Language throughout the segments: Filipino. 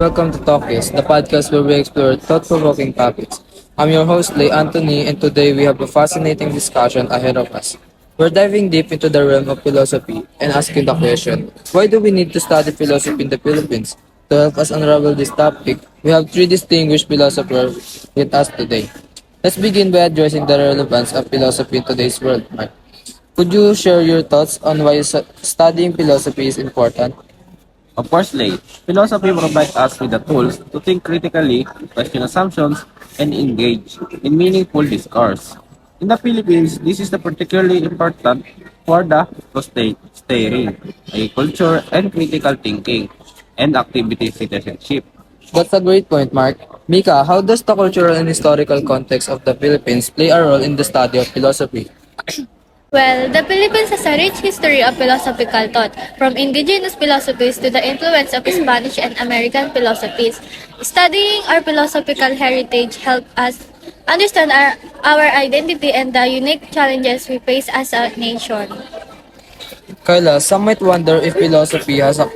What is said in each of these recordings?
Welcome to Talkies, the podcast where we explore thought-provoking topics. I'm your host, Lay Anthony, and today we have a fascinating discussion ahead of us. We're diving deep into the realm of philosophy and asking the question, why do we need to study philosophy in the Philippines? To help us unravel this topic, we have three distinguished philosophers with us today. Let's begin by addressing the relevance of philosophy in today's world, Mark. Could you share your thoughts on why studying philosophy is important? Of course, Lay, philosophy provides us with the tools to think critically, question assumptions, and engage in meaningful discourse. In the Philippines, this is the particularly important for the steering, a culture and critical thinking, and activity citizenship. That's a great point, Mark. Mika, how does the cultural and historical context of the Philippines play a role in the study of philosophy? Well, the Philippines has a rich history of philosophical thought, from indigenous philosophies to the influence of Spanish and American philosophies. Studying our philosophical heritage helps us understand our identity and the unique challenges we face as a nation. Carla, some might wonder if philosophy has a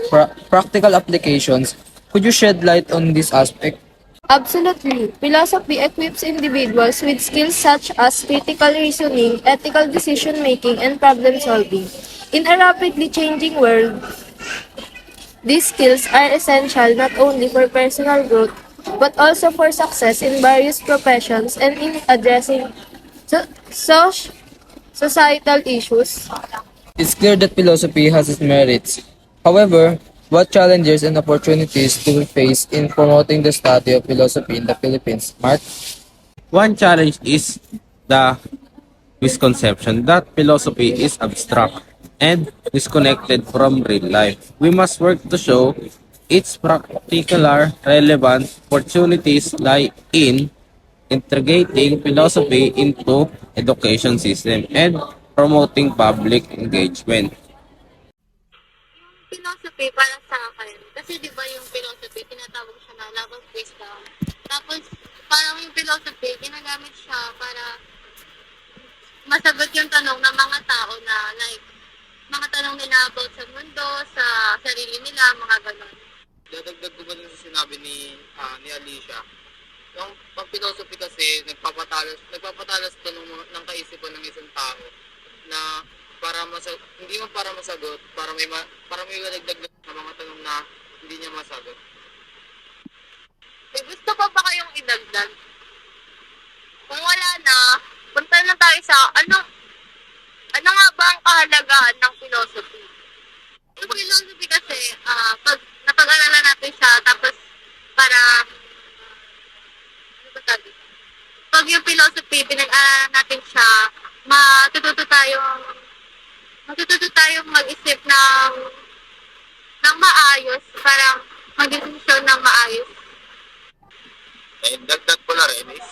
practical applications. Could you shed light on this aspect? Absolutely. Philosophy equips individuals with skills such as critical reasoning, ethical decision making, and problem solving. In a rapidly changing world, these skills are essential not only for personal growth but also for success in various professions and in addressing societal issues. It's clear that philosophy has its merits. However, what challenges and opportunities do we face in promoting the study of philosophy in the Philippines? Mark? One challenge is the misconception that philosophy is abstract and disconnected from real life. We must work to show its practical relevant opportunities lie in integrating philosophy into education system and promoting public engagement. Philosophy para sa akin, kasi di ba yung philosophy, tinatawag siya na love of wisdom. Tapos, parang yung philosophy, ginagamit siya para masagot yung tanong ng mga tao na like, mga tanong nila about sa mundo, sa sarili nila, mga ganon. Dadagdag ko ba dun sa sinabi ni Alicia? Yung pag philosophy kasi, nagpapatalas to ng kaisipan ng isang tao na hindi man para masagot, para may madagdag na mga tanong na hindi niya masagot. Eh, gusto pa ba kayong idagdag? Kung wala na, punta na tayo sa ano nga ba ang kahalagahan ng philosophy? Yung philosophy kasi, pag napag-aralan natin siya, tapos para, ano ba sabi? Pag yung philosophy, pinag-aralan natin siya, matututo tayong mag-isip ng maayos, parang mag-desisyon ng maayos. And dagdag ko na rin is,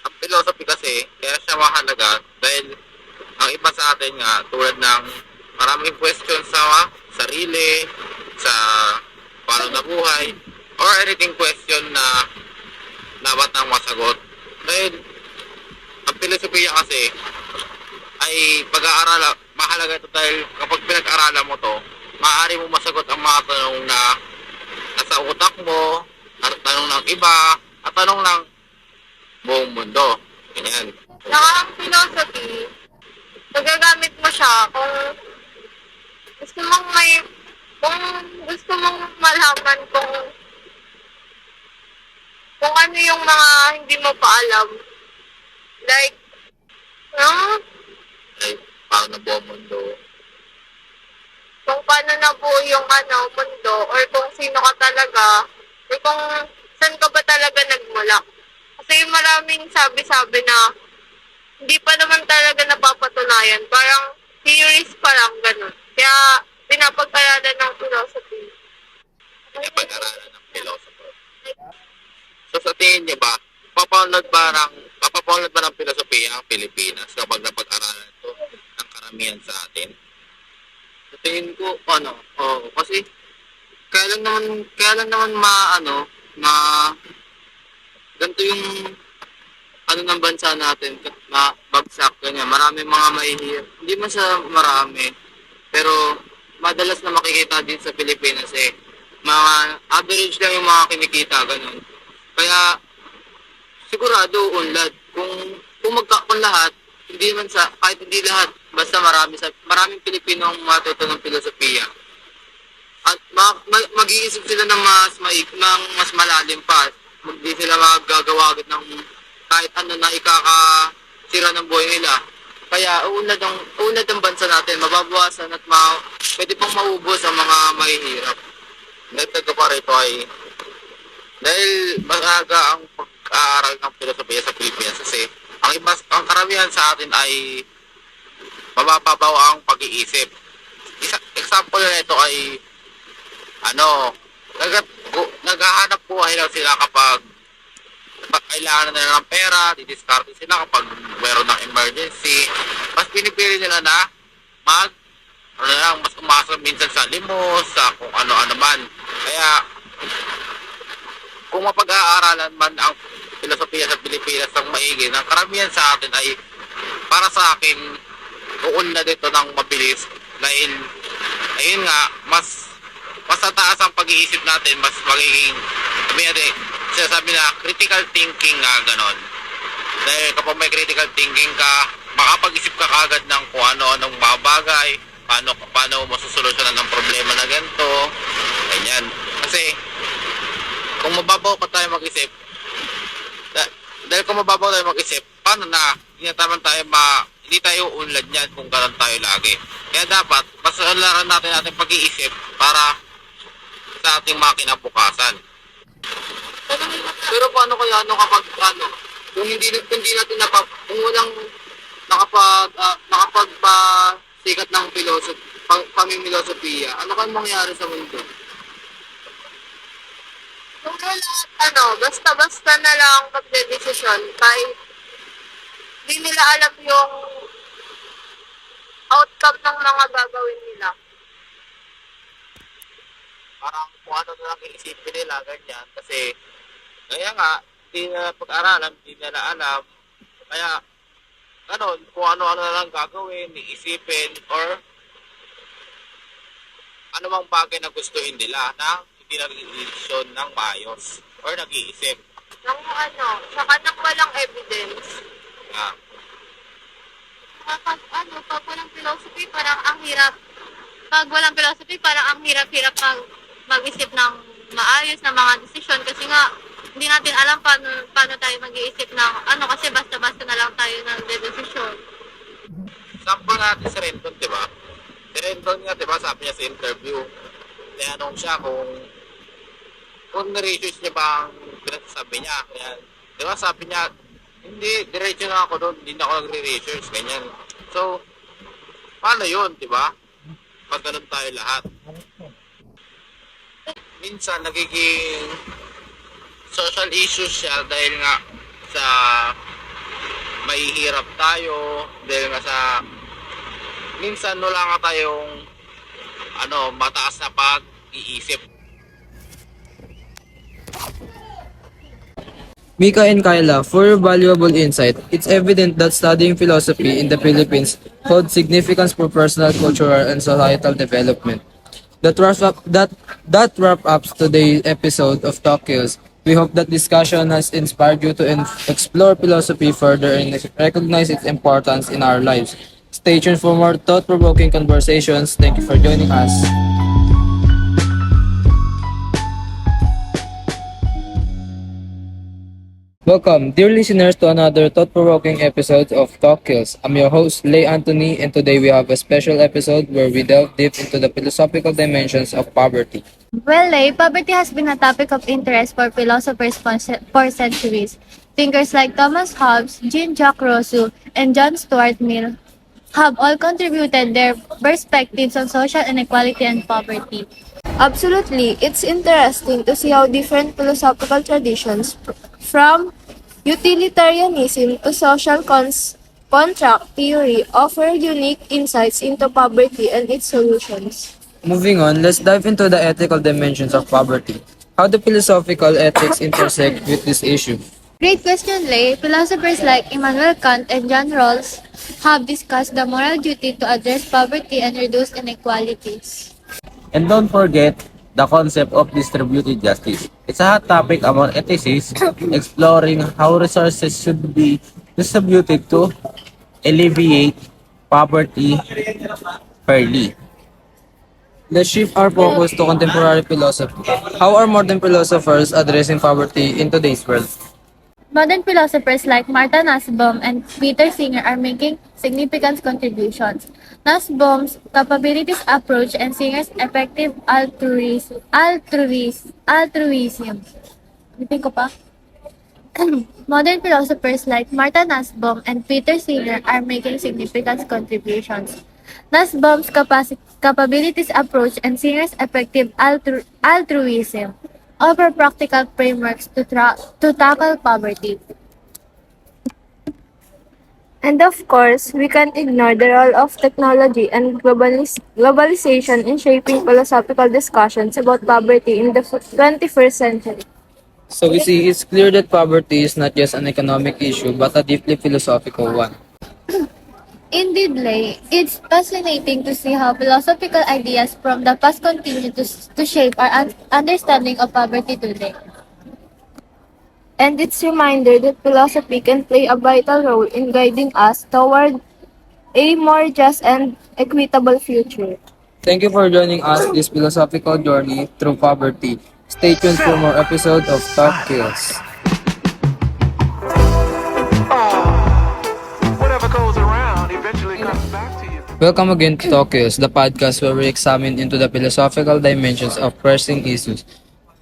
ang philosophy kasi, kaya siya mahalaga dahil ang iba sa atin nga, tulad ng maraming questions sa sarili, sa paano na buhay, or anything question na dapat nang masagot. Dahil ang filosofiya kasi ay mahalaga ito dahil kapag pinag-aralan mo to, maaari mo masagot ang mga tanong na nasa utak mo, tanong ng iba, at tanong ng buong mundo. Ganyan. Saka ang philosophy, nagagamit mo siya kung gusto mong malaman kung ano yung mga hindi mo pa alam. Like, Ay, paano na buong mundo? kung paano nabuo yung mundo, or kung sino ka talaga, or kung saan ka ba talaga nagmula. Kasi maraming sabi-sabi na hindi pa naman talaga napapatunayan. Parang theories pa lang, ganun. Kaya pinapag-aralan ng philosophy. Pinapag-aralan ng philosopher. So sa tingin niyo ba, papapaunlad ba ng filosofiya ang Pilipinas kapag napag-aralan ito ng karamihan sa atin? Sa tingin ko, kasi kaya lang naman ganito yung ng bansa natin, bagsak, ganyan. Marami mga mahihirap. Hindi man sa marami, pero madalas na makikita din sa Pilipinas Mga average lang yung mga kinikita, ganun. Kaya, sigurado, unlad. Kung lahat, hindi man sa, kahit hindi lahat, basta maraming Pilipino ang matuto ng filosofiya. At mag-iisip sila ng mas malalim pa. Hindi sila magagawa agad ng kahit ano na ikakasira ng buhay nila. Kaya unad ang bansa natin, mababawasan at pwede pang maubos ang mga mahihirap. Dagdag ko pa rito ay dahil maaga ang pag-aaral ng filosofiya sa Pilipinas kasi ang karamihan sa atin ay mabababaw ang pag-iisip. Example nito ay ano, naghahanap buhay lang sila kapag kailangan nila ng pera, didiskarte sila kapag meron ng emergency. Mas pinipili nila na mas umasa minsan sa limos, sa kung ano-ano man. Kaya, kung mapag-aaralan man ang filosofiya sa Pilipinas ng maigi, ang karamihan sa atin ay, para sa akin, uunlad dito ng mabilis. Dahil, ayun nga, mas tataas ang pag-iisip natin, mas magiging, sinasabi na, critical thinking nga, ganon. Dahil kapag may critical thinking ka, makapag-isip ka kagad ng kung ano-anong mga bagay, paano masusolusyonan ng problema na ganito, ganyan. Kasi, kung mababaw pa tayo mag-isip, dahil kung mababaw tayo mag-isip, paano na, hindi tayo unlad niyan kung gano'n tayo lagi. Kaya dapat, mas unlaran natin pag-iisip para sa ating mga kinabukasan. Pero paano kaya kung hindi natin kung walang nakapagpasikat ng pamimilosofiya, ano kaya mangyayari sa mundo? Kung lahat, basta-basta na lang magdedesisyon kahit hindi nila alam yung outcome ng mga gagawin nila. Parang kung ano na lang iisipin nila, ganyan. Kasi, kaya nga, hindi na pag-aralan, hindi nila alam. Kaya, kung ano-ano na lang gagawin, iisipin, or anumang bagay na gustuhin nila na hindi nag-decision ng maayos or nag-iisip. Saka nang walang evidence. Yeah. Pag walang philosophy, parang ang hirap. Pag walang philosophy, parang ang hirap-hirap mag-isip ng maayos na mga desisyon kasi nga hindi natin alam paano tayo mag-iisip ng kasi basta-basta na lang tayo ng desisyon. Sample natin si Rendon, di ba? Si Rendon nga, di ba, sabi niya sa interview, tinanong siya kung na-research niya ba ang pinagsasabi niya. Kaya, di ba, sabi niya, hindi, diretso na ako doon, hindi na ako nagre-research, ganyan. So, paano yun, di ba? Pag ganun tayo lahat. Minsan, nagiging social issues siya dahil nga sa mahihirap tayo, dahil nga sa minsan wala nga tayong mataas na pag-iisip. Mika and Kyla, for your valuable insight, it's evident that studying philosophy in the Philippines holds significance for personal, cultural, and societal development. That wrap up today's episode of Talk Kills. We hope that discussion has inspired you to explore philosophy further and recognize its importance in our lives. Stay tuned for more thought-provoking conversations. Thank you for joining us. Welcome, dear listeners, to another thought-provoking episode of Talk Kills. I'm your host, Lay Anthony, and today we have a special episode where we delve deep into the philosophical dimensions of poverty. Well, poverty has been a topic of interest for philosophers for centuries. Thinkers like Thomas Hobbes, Jean-Jacques Rousseau, and John Stuart Mill have all contributed their perspectives on social inequality and poverty. Absolutely. It's interesting to see how different philosophical traditions, from utilitarianism to social contract theory, offer unique insights into poverty and its solutions. Moving on, let's dive into the ethical dimensions of poverty. How do philosophical ethics intersect with this issue? Great question, Lay. Philosophers like Immanuel Kant and John Rawls have discussed the moral duty to address poverty and reduce inequalities. And don't forget the concept of distributed justice. It's a hot topic among ethicists, exploring how resources should be distributed to alleviate poverty fairly. Let's shift our focus to contemporary philosophy. How are modern philosophers addressing poverty in today's world? Modern philosophers like Martha Nussbaum and Peter Singer are making significant contributions. Nussbaum's capabilities approach and Singer's effective altruism. Ulitin ko pa? Modern philosophers like Martha Nussbaum and Peter Singer are making significant contributions. Nussbaum's capabilities approach and Singer's effective altruism offer practical frameworks to tackle poverty. And of course, we can't ignore the role of technology and globalization in shaping philosophical discussions about poverty in the 21st century. So we see it's clear that poverty is not just an economic issue but a deeply philosophical one. Indeed, Lay, it's fascinating to see how philosophical ideas from the past continue to shape our understanding of poverty today. And it's a reminder that philosophy can play a vital role in guiding us toward a more just and equitable future. Thank you for joining us this philosophical journey through poverty. Stay tuned for more episodes of Talk Kills. Whatever goes around eventually comes back to you. Welcome again to Talk Kills, the podcast where we examine into the philosophical dimensions of pressing issues.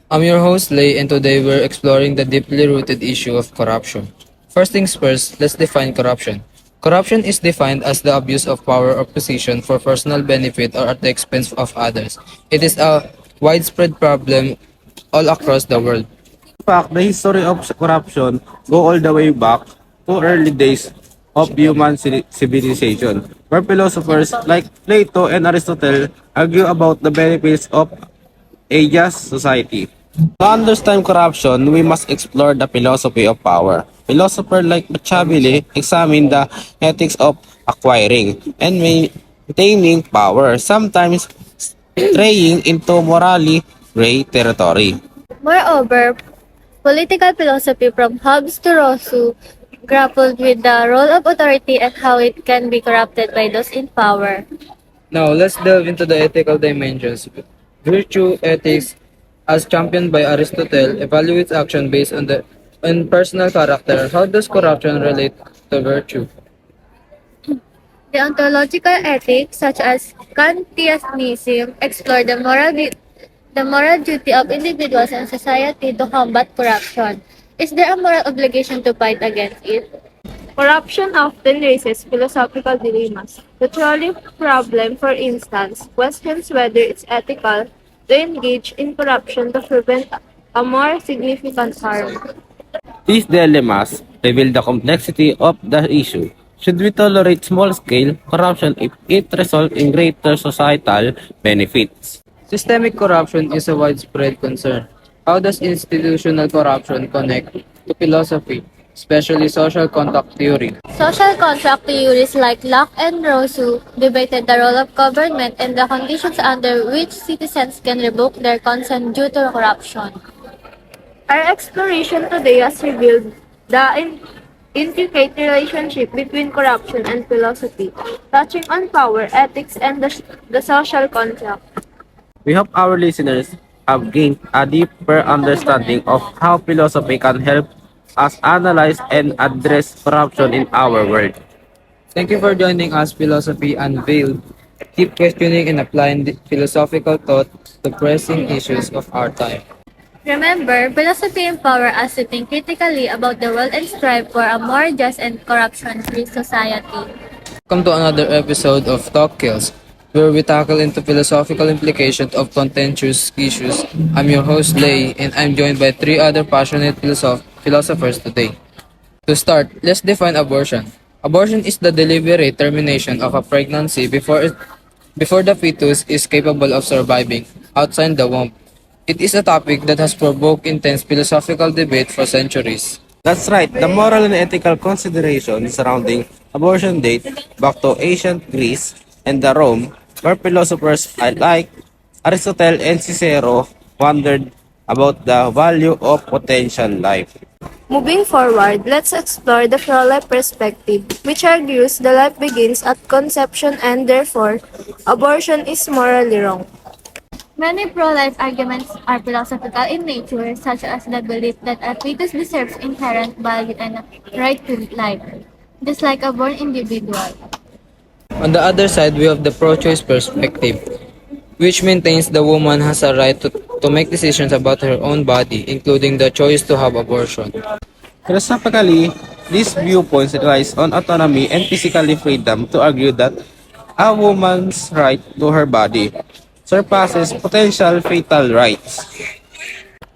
I'm your host, Lay, and today we're exploring the deeply rooted issue of corruption. First things first, let's define corruption. Corruption is defined as the abuse of power or position for personal benefit or at the expense of others. It is a widespread problem all across the world. In fact, the history of corruption go all the way back to early days of human civilization, where philosophers like Plato and Aristotle argue about the benefits of a just society. To understand corruption, we must explore the philosophy of power. Philosophers like Machiavelli examine the ethics of acquiring and maintaining power, sometimes straying into morally gray territory. Moreover, political philosophy from Hobbes to Rousseau grappled with the role of authority and how it can be corrupted by those in power. Now, let's delve into the ethical dimensions. Virtue ethics, as championed by Aristotle, evaluates action based on personal character. How does corruption relate to virtue? Deontological ethics, such as Kantianism, explore the moral duty of individuals and society to combat corruption. Is there a moral obligation to fight against it? Corruption often raises philosophical dilemmas. The trolley problem, for instance, questions whether it's ethical to engage in corruption to prevent a more significant harm. These dilemmas reveal the complexity of the issue. Should we tolerate small-scale corruption if it results in greater societal benefits? Systemic corruption is a widespread concern. How does institutional corruption connect to philosophy, especially social contract theory? Social contract theories like Locke and Rousseau debated the role of government and the conditions under which citizens can revoke their consent due to corruption. Our exploration today has revealed the intricate relationship between corruption and philosophy, touching on power, ethics, and the social contract. We hope our listeners have gained a deeper understanding of how philosophy can help us analyze and address corruption in our world. Thank you for joining us, Philosophy Unveiled. Keep questioning and applying the philosophical thought to pressing issues of our time. Remember, philosophy empowers us to think critically about the world and strive for a more just and corruption-free society. Welcome to another episode of Talk Kills, where we tackle into philosophical implications of contentious issues. I'm your host, Lay, and I'm joined by three other passionate philosophers today. To start, let's define abortion. Abortion is the deliberate termination of a pregnancy before the fetus is capable of surviving outside the womb. It is a topic that has provoked intense philosophical debate for centuries. That's right, the moral and ethical considerations surrounding abortion date back to ancient Greece and the Rome, where philosophers like Aristotle and Cicero wondered about the value of potential life. Moving forward, let's explore the pro-life perspective, which argues the life begins at conception and therefore abortion is morally wrong. Many pro-life arguments are philosophical in nature, such as the belief that a fetus deserves inherent value and a right to life, just like a born individual. On the other side, we have the pro-choice perspective, which maintains the woman has a right to make decisions about her own body, including the choice to have abortion. Philosophically, these viewpoints relies on autonomy and physical freedom to argue that a woman's right to her body surpasses potential fatal rights.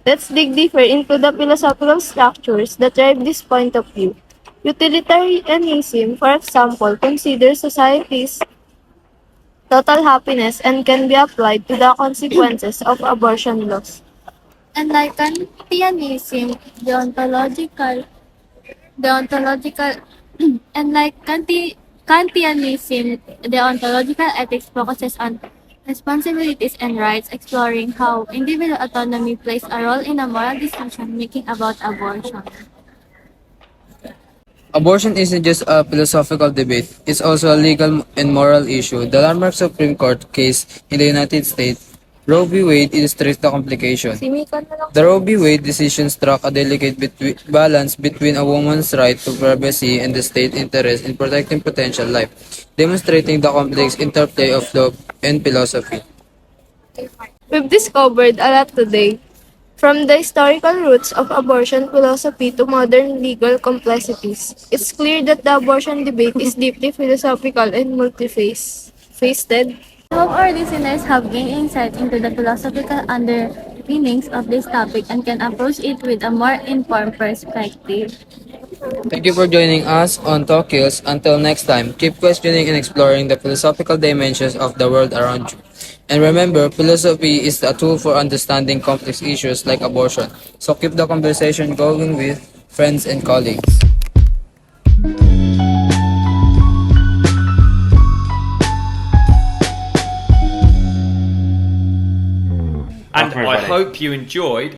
Let's dig deeper into the philosophical structures that drive this point of view. Utilitarianism, for example, considers society's total happiness and can be applied to the consequences of abortion laws. And like Kantianism, deontological, and like Kantianism, deontological ethics focuses on responsibilities and rights, exploring how individual autonomy plays a role in a moral decision making about abortion. Abortion isn't just a philosophical debate, it's also a legal and moral issue. The landmark Supreme Court case in the United States, Roe v. Wade, illustrates the complication. The Roe v. Wade decision struck a delicate balance between a woman's right to privacy and the state interest in protecting potential life, demonstrating the complex interplay of law and philosophy. We've discovered a lot today, from the historical roots of abortion philosophy to modern legal complexities. It's clear that the abortion debate is deeply philosophical and multifaceted. I hope our listeners have gained insight into the philosophical underpinnings of this topic and can approach it with a more informed perspective. Thank you for joining us on Tokyo's. Until next time, keep questioning and exploring the philosophical dimensions of the world around you. And remember, philosophy is a tool for understanding complex issues like abortion. So keep the conversation going with friends and colleagues. And I hope you enjoyed